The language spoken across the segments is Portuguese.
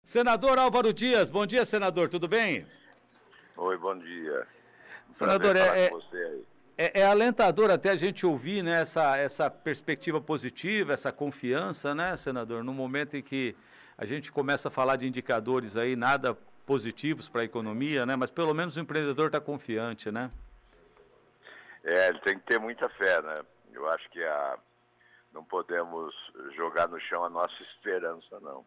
Senador Álvaro Dias, bom dia, senador, tudo bem? Oi, bom dia. Senador, Prazer falar com você aí. é alentador até a gente ouvir, né, essa perspectiva positiva, essa confiança, né, senador, no momento em que a gente começa a falar de indicadores aí nada positivos para a economia, né, mas pelo menos o empreendedor está confiante, né? Ele tem que ter muita fé, né? Eu acho que não podemos jogar no chão a nossa esperança, não.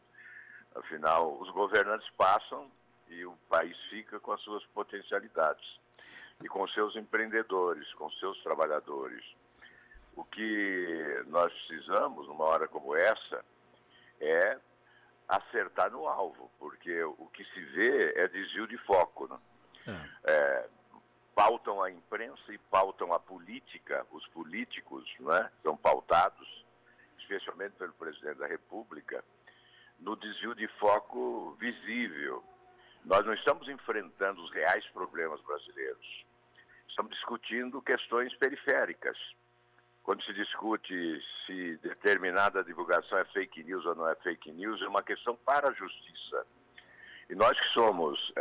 Afinal, os governantes passam e o país fica com as suas potencialidades e com seus empreendedores, com seus trabalhadores. O que nós precisamos, numa hora como essa, é acertar no alvo, porque o que se vê é desvio de foco, né? Pautam a imprensa e pautam a política, os políticos, né, são pautados, especialmente pelo presidente da República, no desvio de foco visível. Nós não estamos enfrentando os reais problemas brasileiros. Estamos discutindo questões periféricas. Quando se discute se determinada divulgação é fake news ou não é fake news, é uma questão para a justiça. E nós que somos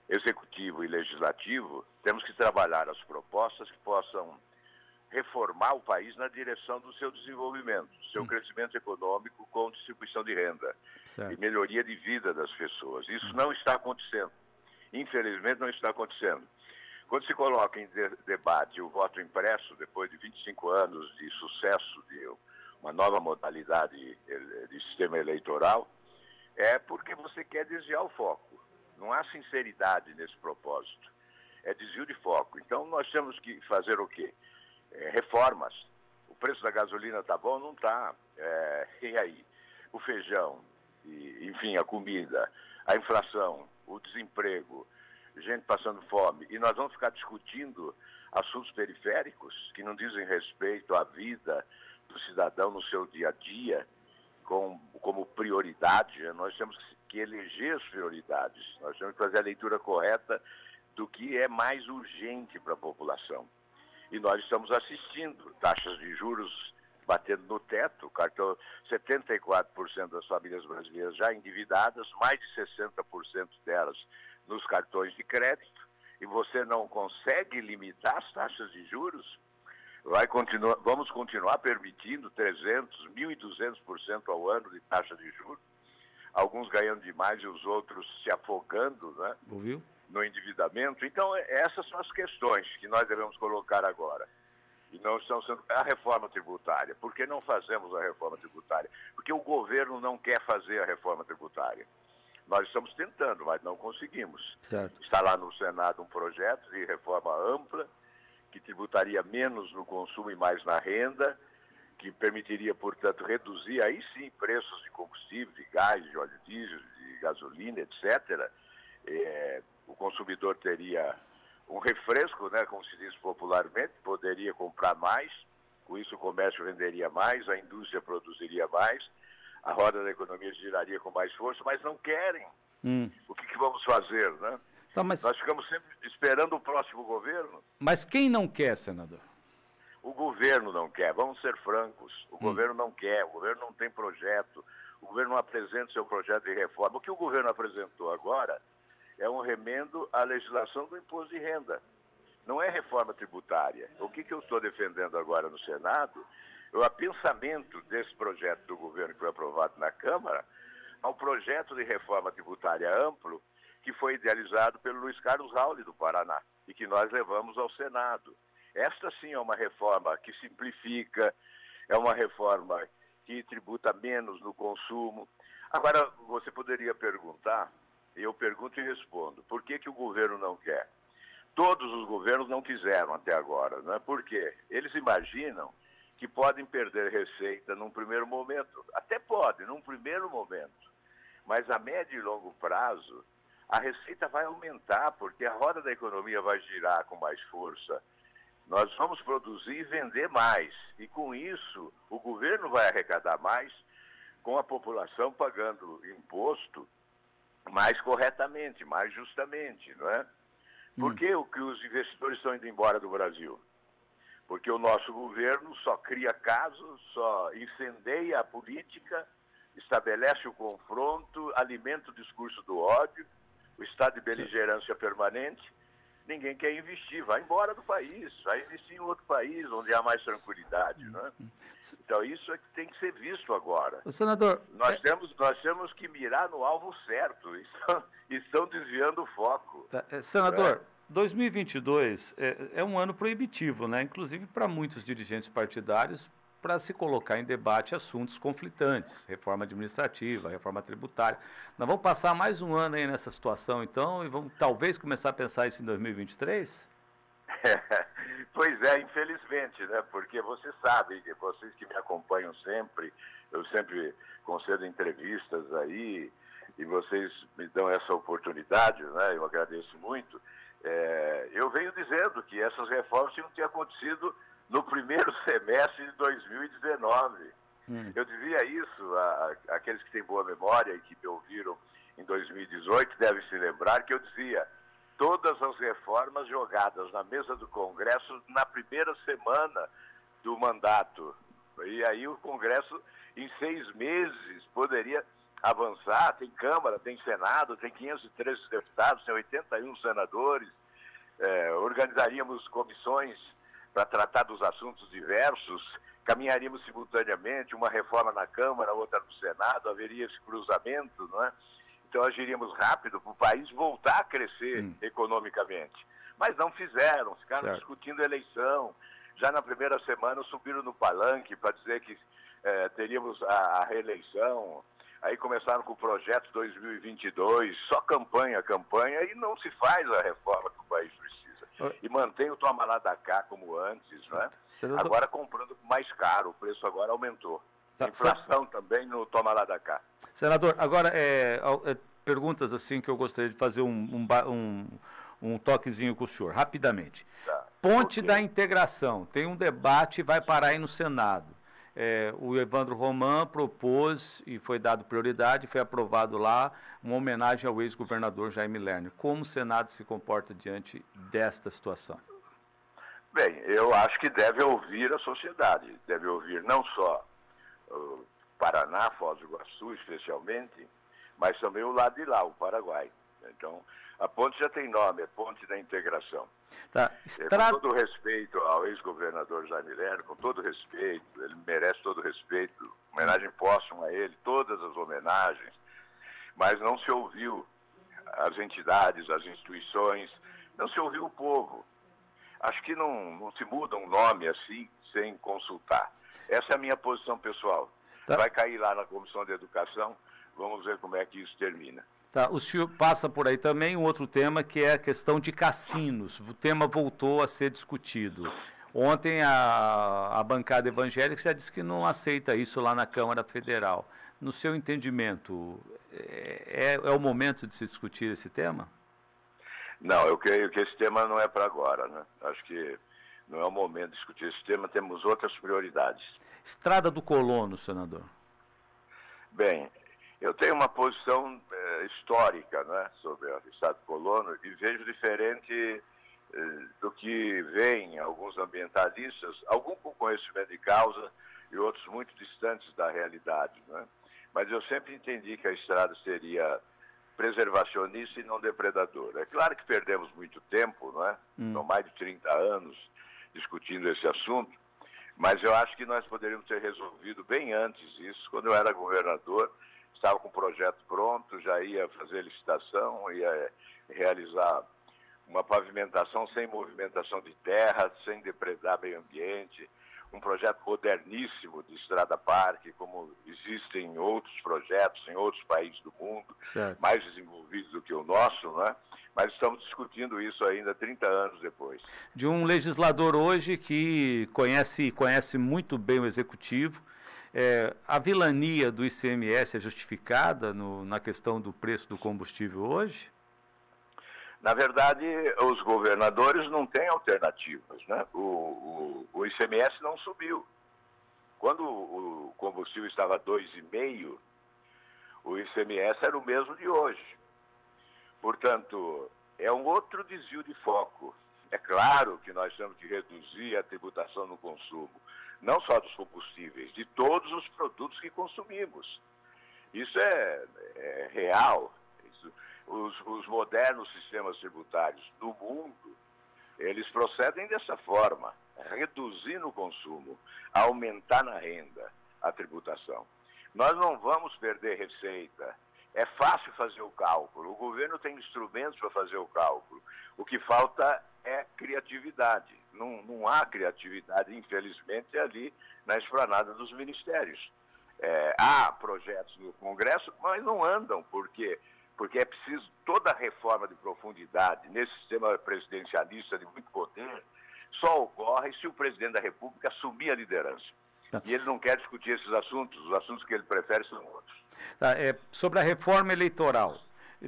executivo e legislativo, temos que trabalhar as propostas que possam reformar o país na direção do seu desenvolvimento, do seu crescimento econômico com distribuição de renda e melhoria de vida das pessoas. Isso não está acontecendo. Infelizmente não está acontecendo. Quando se coloca em debate o voto impresso, depois de 25 anos de sucesso de uma nova modalidade de sistema eleitoral, é porque você quer desviar o foco. Não há sinceridade nesse propósito. É desvio de foco. Então nós temos que fazer o quê? Reformas. O preço da gasolina está bom? Não está. E aí? O feijão, enfim, a comida, a inflação, o desemprego, gente passando fome. E nós vamos ficar discutindo assuntos periféricos que não dizem respeito à vida do cidadão no seu dia a dia como prioridade. Nós temos que eleger as prioridades. Nós temos que fazer a leitura correta do que é mais urgente para a população. E nós estamos assistindo taxas de juros batendo no teto, 74% das famílias brasileiras já endividadas, mais de 60% delas nos cartões de crédito, e você não consegue limitar as taxas de juros, vamos continuar permitindo 300%, 1.200% ao ano de taxa de juros, alguns ganhando demais e os outros se afogando, né? Ouviu? No endividamento. Então, essas são as questões que nós devemos colocar agora. E não estão sendo a reforma tributária. Por que não fazemos a reforma tributária? Porque o governo não quer fazer a reforma tributária. Nós estamos tentando, mas não conseguimos. Certo. Está lá no Senado um projeto de reforma ampla, que tributaria menos no consumo e mais na renda, que permitiria, portanto, reduzir aí sim preços de combustível, de gás, de óleo diesel, de gasolina, etc., o consumidor teria um refresco, né, como se diz popularmente, poderia comprar mais, com isso o comércio venderia mais, a indústria produziria mais, a roda da economia giraria com mais força, mas não querem. O que vamos fazer, né? Tá, Nós ficamos sempre esperando o próximo governo. Mas quem não quer, senador? O governo não quer, vamos ser francos, o governo não quer, o governo não tem projeto, o governo não apresenta seu projeto de reforma. O que o governo apresentou agora é um remendo à legislação do imposto de renda. Não é reforma tributária. O que eu estou defendendo agora no Senado é o pensamento desse projeto do governo que foi aprovado na Câmara ao projeto de reforma tributária amplo que foi idealizado pelo Luiz Carlos Rauli do Paraná e que nós levamos ao Senado. Esta sim é uma reforma que simplifica, é uma reforma que tributa menos no consumo. Agora, você poderia perguntar, eu pergunto e respondo, por que o governo não quer? Todos os governos não quiseram até agora, né? Por quê? Eles imaginam que podem perder receita num primeiro momento. Até podem, num primeiro momento. Mas a médio e longo prazo, a receita vai aumentar, porque a roda da economia vai girar com mais força. Nós vamos produzir e vender mais. E com isso, o governo vai arrecadar mais, com a população pagando imposto mais corretamente, mais justamente, não é? Por que os investidores estão indo embora do Brasil? Porque o nosso governo só cria casos, só incendeia a política, estabelece o confronto, alimenta o discurso do ódio, o estado de beligerância permanente. Ninguém quer investir, vai embora do país, vai investir em outro país onde há mais tranquilidade, né? Então isso é que tem que ser visto agora. O senador, nós temos que mirar no alvo certo, estão desviando o foco. Senador, 2022 é um ano proibitivo, né? Inclusive para muitos dirigentes partidários, para se colocar em debate assuntos conflitantes, reforma administrativa, reforma tributária. Nós vamos passar mais um ano aí nessa situação, então, e vamos talvez começar a pensar isso em 2023? Pois é, infelizmente, né? Porque você sabe, vocês que me acompanham sempre, eu sempre concedo entrevistas aí, e vocês me dão essa oportunidade, né? Eu agradeço muito. Eu venho dizendo que essas reformas tinham que ter acontecido no primeiro semestre de 2019. Eu dizia isso, aqueles que têm boa memória e que me ouviram em 2018 devem se lembrar que eu dizia: todas as reformas jogadas na mesa do Congresso na primeira semana do mandato. E aí o Congresso, em 6 meses, poderia avançar. Tem Câmara, tem Senado, tem 513 deputados, tem 81 senadores. Organizaríamos comissões para tratar dos assuntos diversos, caminharíamos simultaneamente, uma reforma na Câmara, outra no Senado, haveria esse cruzamento, não é? Então agiríamos rápido para o país voltar a crescer economicamente. Mas não fizeram, ficaram discutindo eleição. Já na primeira semana subiram no palanque para dizer que teríamos a reeleição. Aí começaram com o projeto 2022, só campanha, e não se faz a reforma que o país precisa. E mantém o toma lá da cá como antes, né? Agora comprando mais caro, o preço agora aumentou. Inflação também no toma lá da cá. Senador, agora perguntas assim que eu gostaria de fazer um toquezinho com o senhor, rapidamente. Ponte da Integração, tem um debate e vai parar aí no Senado. O Evandro Roman propôs e foi dado prioridade, foi aprovado lá, uma homenagem ao ex-governador Jaime Lerner. Como o Senado se comporta diante desta situação? Bem, eu acho que deve ouvir a sociedade, deve ouvir não só o Paraná, Foz do Iguaçu especialmente, mas também o lado de lá, o Paraguai. Então, a ponte já tem nome, é Ponte da Integração. Com todo respeito ao ex-governador Jaime Lerner, com todo respeito, ele merece todo respeito, homenagem póstuma a ele, todas as homenagens, mas não se ouviu as entidades, as instituições, não se ouviu o povo. Acho que não se muda um nome assim, sem consultar. Essa é a minha posição pessoal. Vai cair lá na Comissão de Educação, vamos ver como é que isso termina. O senhor passa por aí também um outro tema, que é a questão de cassinos. O tema voltou a ser discutido. Ontem a bancada evangélica já disse que não aceita isso lá na Câmara Federal. No seu entendimento, é o momento de se discutir esse tema? Não, eu creio que esse tema não é para agora, né? Acho que não é o momento de discutir esse tema, temos outras prioridades. Estrada do Colono, senador. Bem, eu tenho uma posição histórica, né, sobre o Estado do Colono e vejo diferente do que veem alguns ambientalistas, alguns com conhecimento de causa e outros muito distantes da realidade, né? Mas eu sempre entendi que a estrada seria preservacionista e não depredadora. É claro que perdemos muito tempo, né? São mais de 30 anos discutindo esse assunto, mas eu acho que nós poderíamos ter resolvido bem antes isso. Quando eu era governador, estava com o projeto pronto, já ia fazer licitação, ia realizar uma pavimentação sem movimentação de terra, sem depredar meio ambiente, um projeto moderníssimo de estrada-parque, como existem em outros projetos, em outros países do mundo, mais desenvolvidos do que o nosso, né? Mas estamos discutindo isso ainda 30 anos depois. De um legislador hoje que conhece muito bem o Executivo, a vilania do ICMS é justificada na questão do preço do combustível hoje? Na verdade, os governadores não têm alternativas, né? O ICMS não subiu. Quando o combustível estava 2,5, o ICMS era o mesmo de hoje. Portanto, é um outro desvio de foco. É claro que nós temos que reduzir a tributação no consumo, não só dos combustíveis, de todos os produtos que consumimos. Isso é real. Os modernos sistemas tributários do mundo, eles procedem dessa forma, reduzindo o consumo, aumentar na renda a tributação. Nós não vamos perder receita. É fácil fazer o cálculo. O governo tem instrumentos para fazer o cálculo. O que falta é criatividade. Não há criatividade, infelizmente, ali na esplanada dos ministérios. Há projetos no Congresso, mas não andam. Por quê? Porque é preciso toda a reforma de profundidade nesse sistema presidencialista de muito poder só ocorre se o presidente da República assumir a liderança. E ele não quer discutir esses assuntos, os assuntos que ele prefere são outros. Sobre a reforma eleitoral,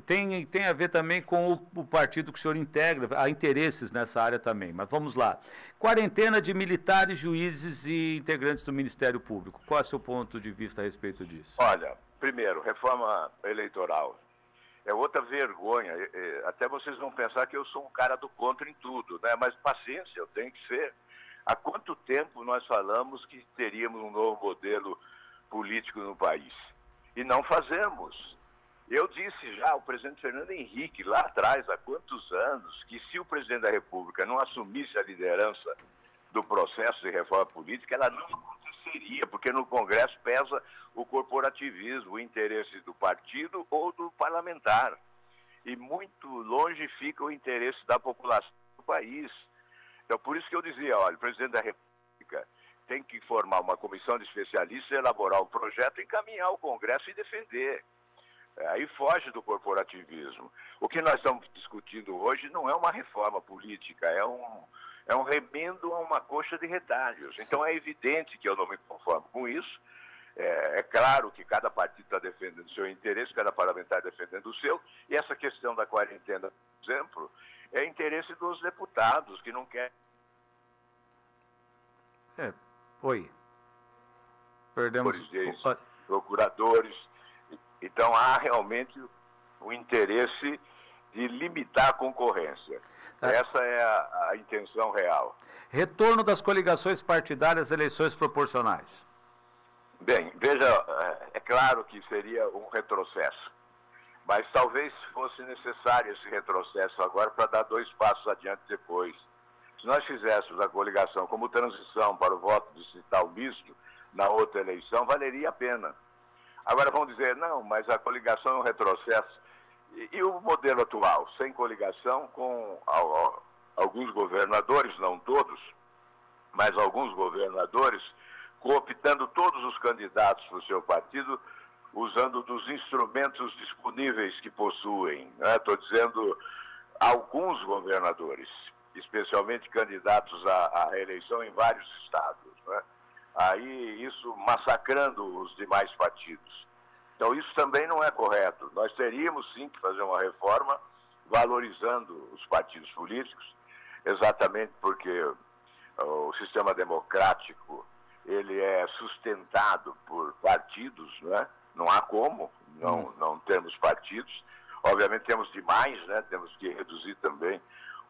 tem a ver também com o partido que o senhor integra, há interesses nessa área também, mas vamos lá. Quarentena de militares, juízes e integrantes do Ministério Público. Qual é o seu ponto de vista a respeito disso? Olha, primeiro, reforma eleitoral. É outra vergonha, até vocês vão pensar que eu sou um cara do contra em tudo, né? Mas paciência, eu tenho que ser. Há quanto tempo nós falamos que teríamos um novo modelo político no país? E não fazemos. Eu disse já ao presidente Fernando Henrique, lá atrás, há quantos anos, que se o presidente da República não assumisse a liderança do processo de reforma política, ela não aconteceria, porque no Congresso pesa o corporativismo, o interesse do partido ou do parlamentar. E muito longe fica o interesse da população do país. Então, por isso que eu dizia, olha, o presidente da República tem que formar uma comissão de especialistas, elaborar um projeto, encaminhar ao Congresso e defender. Aí foge do corporativismo. O que nós estamos discutindo hoje não é uma reforma política, é um remendo a uma coxa de retalhos. Então é evidente que eu não me conformo com isso. É claro que cada partido está defendendo o seu interesse, cada parlamentar defendendo o seu, e essa questão da quarentena, por exemplo, é interesse dos deputados que não querem. Oi. Perdemos. Procuradores. Então há realmente o interesse de limitar a concorrência. Essa é a intenção real. Retorno das coligações partidárias às eleições proporcionais. Bem, veja, é claro que seria um retrocesso, mas talvez fosse necessário esse retrocesso agora para dar 2 passos adiante depois. Se nós fizéssemos a coligação como transição para o voto distrital misto na outra eleição, valeria a pena. Agora vão dizer, não, mas a coligação é um retrocesso. E o modelo atual, sem coligação, com alguns governadores, não todos, mas alguns governadores, cooptando todos os candidatos para o seu partido, usando dos instrumentos disponíveis que possuem. Estou dizendo alguns governadores, especialmente candidatos à reeleição em vários estados. Né? Aí isso massacrando os demais partidos. Então isso também não é correto. Nós teríamos sim que fazer uma reforma valorizando os partidos políticos, exatamente porque o sistema democrático ele é sustentado por partidos, né? Não há como não termos partidos. Obviamente temos demais, né? Temos que reduzir também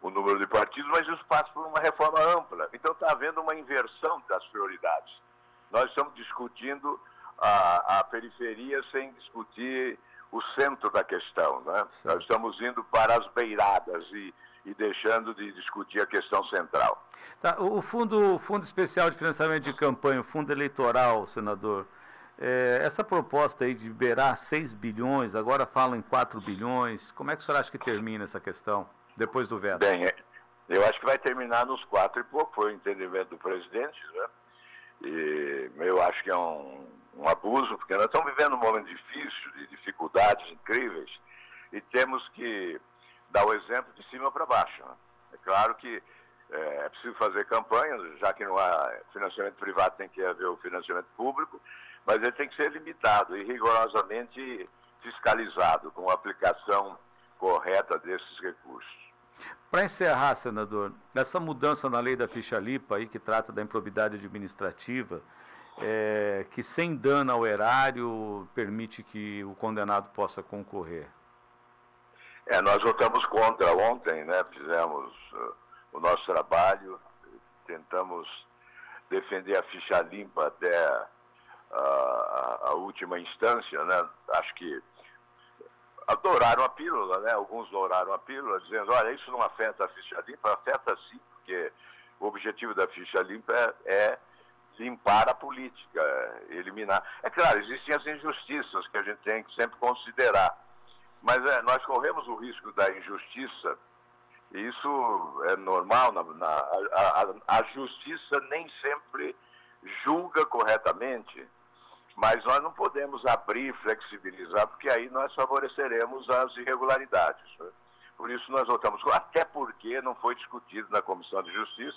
o número de partidos, mas isso passa por uma reforma ampla. Então está havendo uma inversão das prioridades. Nós estamos discutindo a periferia sem discutir o centro da questão, né? Nós estamos indo para as beiradas e deixando de discutir a questão central. Tá, o fundo Especial de Financiamento de Campanha, o Fundo Eleitoral, senador, essa proposta aí de liberar 6 bilhões, agora falam em 4 bilhões, como é que o senhor acha que termina essa questão, depois do veto? Bem, eu acho que vai terminar nos 4 e pouco, foi o entendimento do presidente, né? E eu acho que é um abuso, porque nós estamos vivendo um momento difícil, de dificuldades incríveis, e temos que dar o exemplo de cima para baixo. Né? É claro que é preciso fazer campanha, já que não há financiamento privado, tem que haver o financiamento público, mas ele tem que ser limitado e rigorosamente fiscalizado, com a aplicação correta desses recursos. Para encerrar, senador, essa mudança na lei da ficha limpa, aí, que trata da improbidade administrativa, que sem dano ao erário permite que o condenado possa concorrer. Nós votamos contra ontem, né? Fizemos o nosso trabalho, tentamos defender a ficha limpa até a última instância, né? Acho que adoraram a pílula, né? Alguns adoraram a pílula, dizendo, olha, isso não afeta a ficha limpa. Afeta sim, porque o objetivo da ficha limpa é limpar a política, eliminar. É claro, existem as injustiças que a gente tem que sempre considerar, mas nós corremos o risco da injustiça, e isso é normal, a justiça nem sempre julga corretamente, mas nós não podemos abrir, flexibilizar, porque aí nós favoreceremos as irregularidades. Né? Por isso nós votamos, até porque não foi discutido na Comissão de Justiça,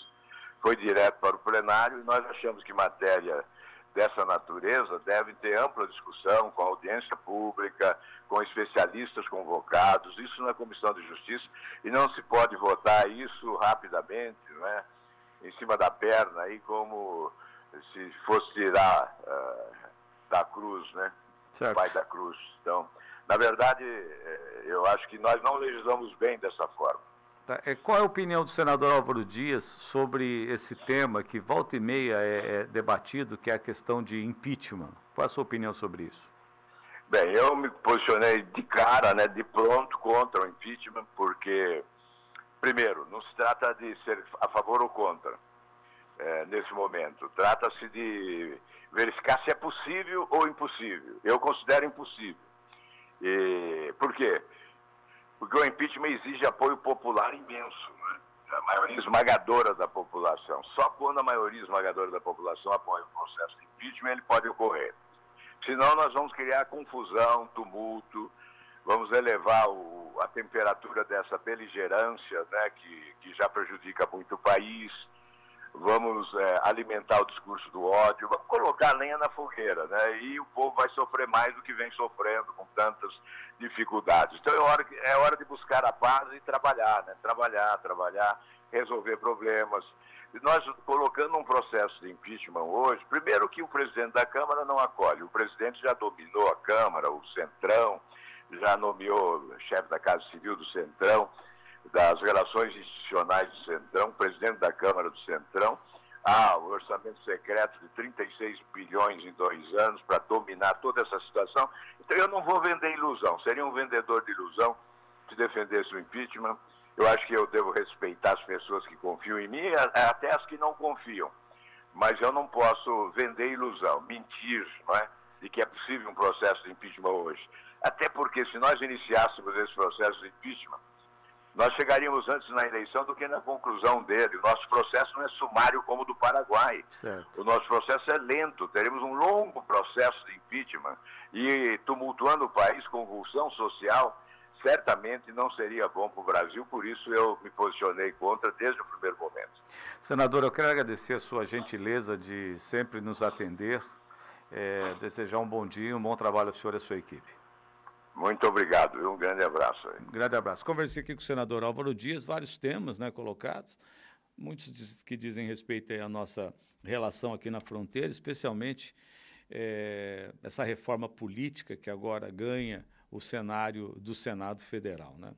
foi direto para o plenário, e nós achamos que matéria dessa natureza deve ter ampla discussão, com audiência pública, com especialistas convocados, isso na Comissão de Justiça, e não se pode votar isso rapidamente, né, em cima da perna, aí, como se fosse tirar da cruz, né, o pai da cruz. Então, na verdade, eu acho que nós não legislamos bem dessa forma. Qual é a opinião do senador Álvaro Dias sobre esse tema que volta e meia é debatido, que é a questão de impeachment? Qual é a sua opinião sobre isso? Bem, eu me posicionei de cara, né, de pronto, contra o impeachment, porque, primeiro, não se trata de ser a favor ou contra nesse momento. Trata-se de verificar se é possível ou impossível. Eu considero impossível. Por quê? Porque o impeachment exige apoio popular imenso, né? A maioria esmagadora da população. Só quando a maioria esmagadora da população apoia o processo de impeachment, ele pode ocorrer. Senão nós vamos criar confusão, tumulto, vamos elevar a temperatura dessa beligerância, né, que já prejudica muito o país, vamos alimentar o discurso do ódio, vamos colocar lenha na fogueira, né? E o povo vai sofrer mais do que vem sofrendo com tantas dificuldades. Então é hora de buscar a paz e trabalhar, né? Trabalhar, resolver problemas. E nós colocando um processo de impeachment hoje, primeiro que o presidente da Câmara não acolhe, o presidente já dominou a Câmara, o Centrão, já nomeou chefe da Casa Civil do Centrão, das relações institucionais do Centrão, presidente da Câmara do Centrão, o orçamento secreto de 36 bilhões em 2 anos para dominar toda essa situação. Então eu não vou vender ilusão, seria um vendedor de ilusão se defendesse o impeachment. Eu acho que eu devo respeitar as pessoas que confiam em mim, até as que não confiam. Mas eu não posso vender ilusão, mentir, não é? De que é possível um processo de impeachment hoje. Até porque se nós iniciássemos esse processo de impeachment, nós chegaríamos antes na eleição do que na conclusão dele. O nosso processo não é sumário como o do Paraguai. Certo. O nosso processo é lento. Teremos um longo processo de impeachment e tumultuando o país, convulsão social, certamente não seria bom para o Brasil. Por isso eu me posicionei contra desde o primeiro momento. Senador, eu quero agradecer a sua gentileza de sempre nos atender, desejar um bom dia, um bom trabalho ao senhor e à sua equipe. Muito obrigado e um grande abraço. Um grande abraço. Conversei aqui com o senador Álvaro Dias, vários temas, né, colocados, muitos que dizem respeito à nossa relação aqui na fronteira, especialmente essa reforma política que agora ganha o cenário do Senado Federal, né?